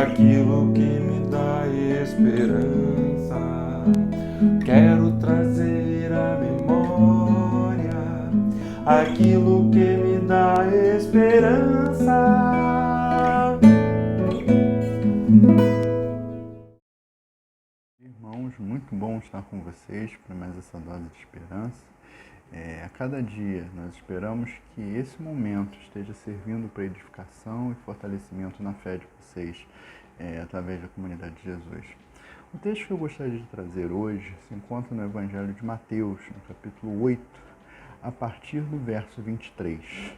aquilo que me dá esperança. Quero trazer à memória aquilo que me dá esperança. Irmãos, muito bom estar com vocês para mais essa dose de esperança. A cada dia nós esperamos que esse momento esteja servindo para edificação e fortalecimento na fé de vocês, através da comunidade de Jesus. O texto que eu gostaria de trazer hoje se encontra no Evangelho de Mateus, no capítulo 8, a partir do verso 23.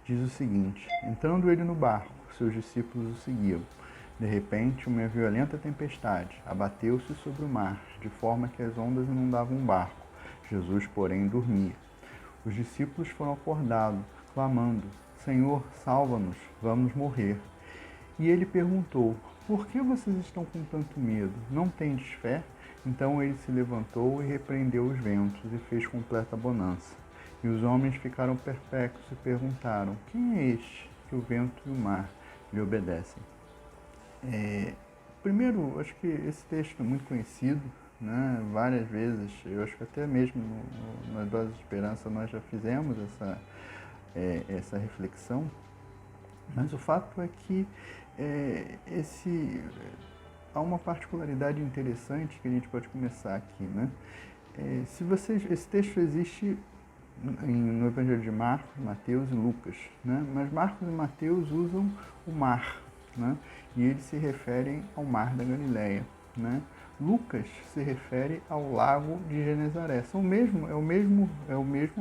Diz o seguinte: entrando ele no barco, seus discípulos o seguiam. De repente, uma violenta tempestade abateu-se sobre o mar, de forma que as ondas inundavam o barco. Jesus, porém, dormia. Os discípulos foram acordados, clamando: Senhor, salva-nos, vamos morrer. E ele perguntou: por que vocês estão com tanto medo? Não tendes fé? Então ele se levantou e repreendeu os ventos e fez completa bonança. E os homens ficaram perplexos e perguntaram: quem é este que o vento e o mar lhe obedecem? Primeiro, acho que esse texto é muito conhecido, né? Várias vezes, eu acho que até mesmo na Dose de Esperança nós já fizemos essa reflexão, mas o fato é que há uma particularidade interessante que a gente pode começar aqui, né? Esse texto existe no Evangelho de Marcos, Mateus e Lucas, né? Mas Marcos e Mateus usam o mar, né? E eles se referem ao mar da Galileia, né? Lucas se refere ao lago de Genezaré. É o mesmo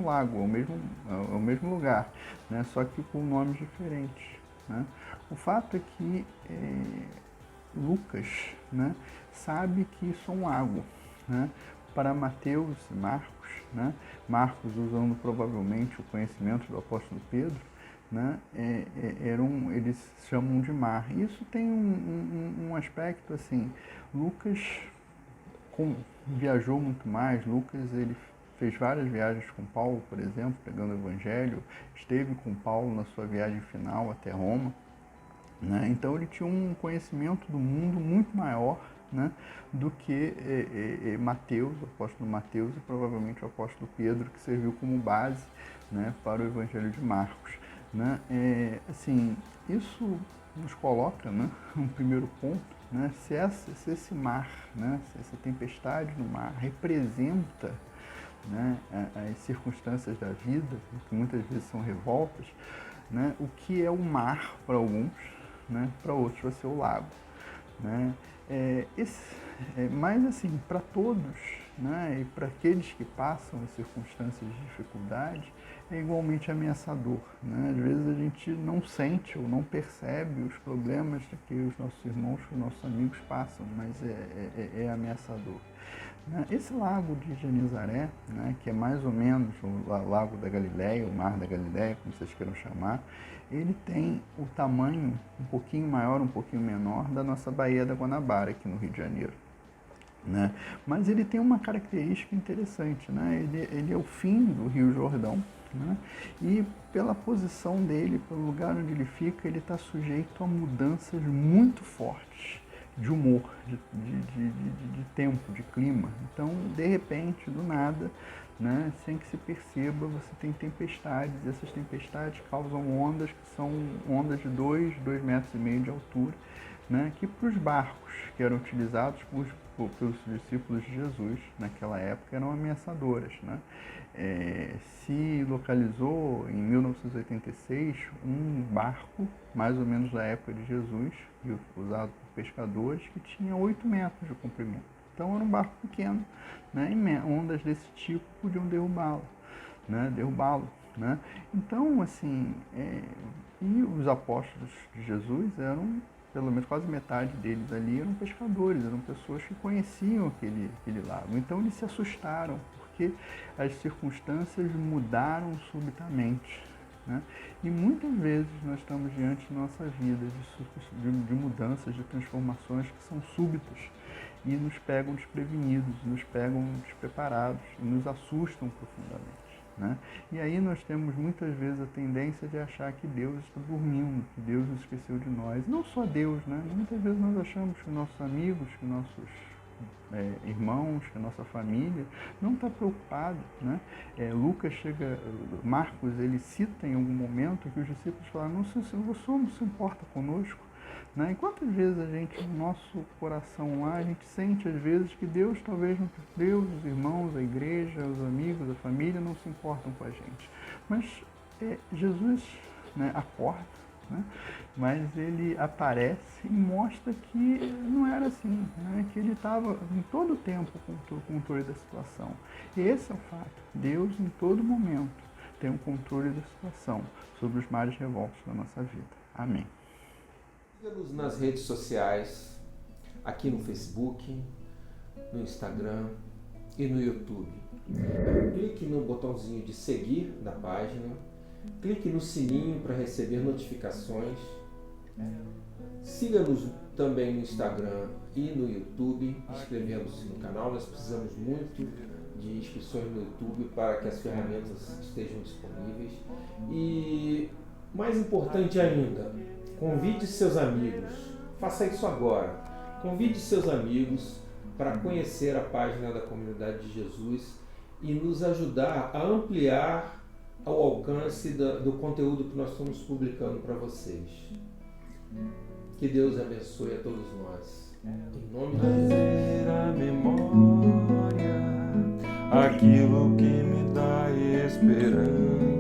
lago, é o mesmo lugar, né? Só que com nomes diferentes, né? O fato é que Lucas, né, sabe que isso é um lago, né? Para Mateus e Marcos, né? Marcos usando provavelmente o conhecimento do apóstolo Pedro, né? Eles chamam de mar. Isso tem um aspecto assim. Lucas viajou muito mais. Lucas ele fez várias viagens com Paulo, por exemplo, pegando o Evangelho. Esteve com Paulo na sua viagem final até Roma, né? Então ele tinha um conhecimento do mundo muito maior, né, do que Mateus, o apóstolo Mateus e provavelmente o apóstolo Pedro, que serviu como base, né, para o Evangelho de Marcos, né? Assim, isso nos coloca, né, um primeiro ponto, né, se esse mar, né, se essa tempestade no mar representa, né, as circunstâncias da vida, que muitas vezes são revoltas, né, o que é o mar para alguns, né, para outros vai ser o lago, né? Mas assim, para todos, né, e para aqueles que passam as circunstâncias de dificuldade, é igualmente ameaçador, né? Às vezes a gente não sente ou não percebe os problemas que os nossos irmãos, os nossos amigos passam, mas é ameaçador. Esse lago de Genezaré, né, que é mais ou menos o lago da Galileia, o mar da Galileia, como vocês queiram chamar, ele tem o tamanho um pouquinho maior, um pouquinho menor da nossa Baía da Guanabara, aqui no Rio de Janeiro, né? Mas ele tem uma característica interessante, né? Ele é o fim do Rio Jordão, né? E pela posição dele, pelo lugar onde ele fica, ele está sujeito a mudanças muito fortes de humor, de tempo, de clima. Então, de repente, do nada, né, sem que se perceba, você tem tempestades, e essas tempestades causam ondas que são ondas de 2,5 metros de altura, né, que para os barcos que eram utilizados pelos discípulos de Jesus naquela época eram ameaçadoras, né? Se localizou em 1986 um barco, mais ou menos da época de Jesus, usado por pescadores, que tinha 8 metros de comprimento. Então era um barco pequeno, né? E ondas desse tipo podiam derrubá-lo, né? Então, assim, e os apóstolos de Jesus eram, pelo menos quase metade deles ali, eram pescadores, eram pessoas que conheciam aquele lago. Então eles se assustaram, porque as circunstâncias mudaram subitamente, né? E muitas vezes nós estamos diante de nossa vida de mudanças, de transformações que são súbitas e nos pegam desprevenidos, nos pegam despreparados e nos assustam profundamente, né? E aí nós temos muitas vezes a tendência de achar que Deus está dormindo, que Deus nos esqueceu de nós. Não só Deus, né? Muitas vezes nós achamos que nossos amigos, que nossos irmãos, que a nossa família não está preocupado, né? Marcos, ele cita em algum momento que os discípulos falaram: não, se você não se importa conosco, né? E quantas vezes a gente, no nosso coração lá, a gente sente às vezes que Deus, talvez Deus, os irmãos, a igreja, os amigos, a família não se importam com a gente. Mas Jesus, né, acorda, né? Mas ele aparece e mostra que não era assim, né? Que ele estava em todo o tempo com o controle da situação. E esse é o fato. Deus, em todo momento, tem o controle da situação sobre os mares revoltos da nossa vida. Amém. Siga-nos nas redes sociais, aqui no Facebook, no Instagram e no YouTube. Clique no botãozinho de seguir na página, clique no sininho para receber notificações. Siga-nos também no Instagram e no YouTube, inscrevendo-se no canal. Nós precisamos muito de inscrições no YouTube para que as ferramentas estejam disponíveis. E, mais importante ainda, convide seus amigos. Faça isso agora. Convide seus amigos para conhecer a página da Comunidade de Jesus e nos ajudar a ampliar o alcance do conteúdo que nós estamos publicando para vocês. Que Deus abençoe a todos nós. Em nome de Jesus. Trazer à memória aquilo que me dá esperança.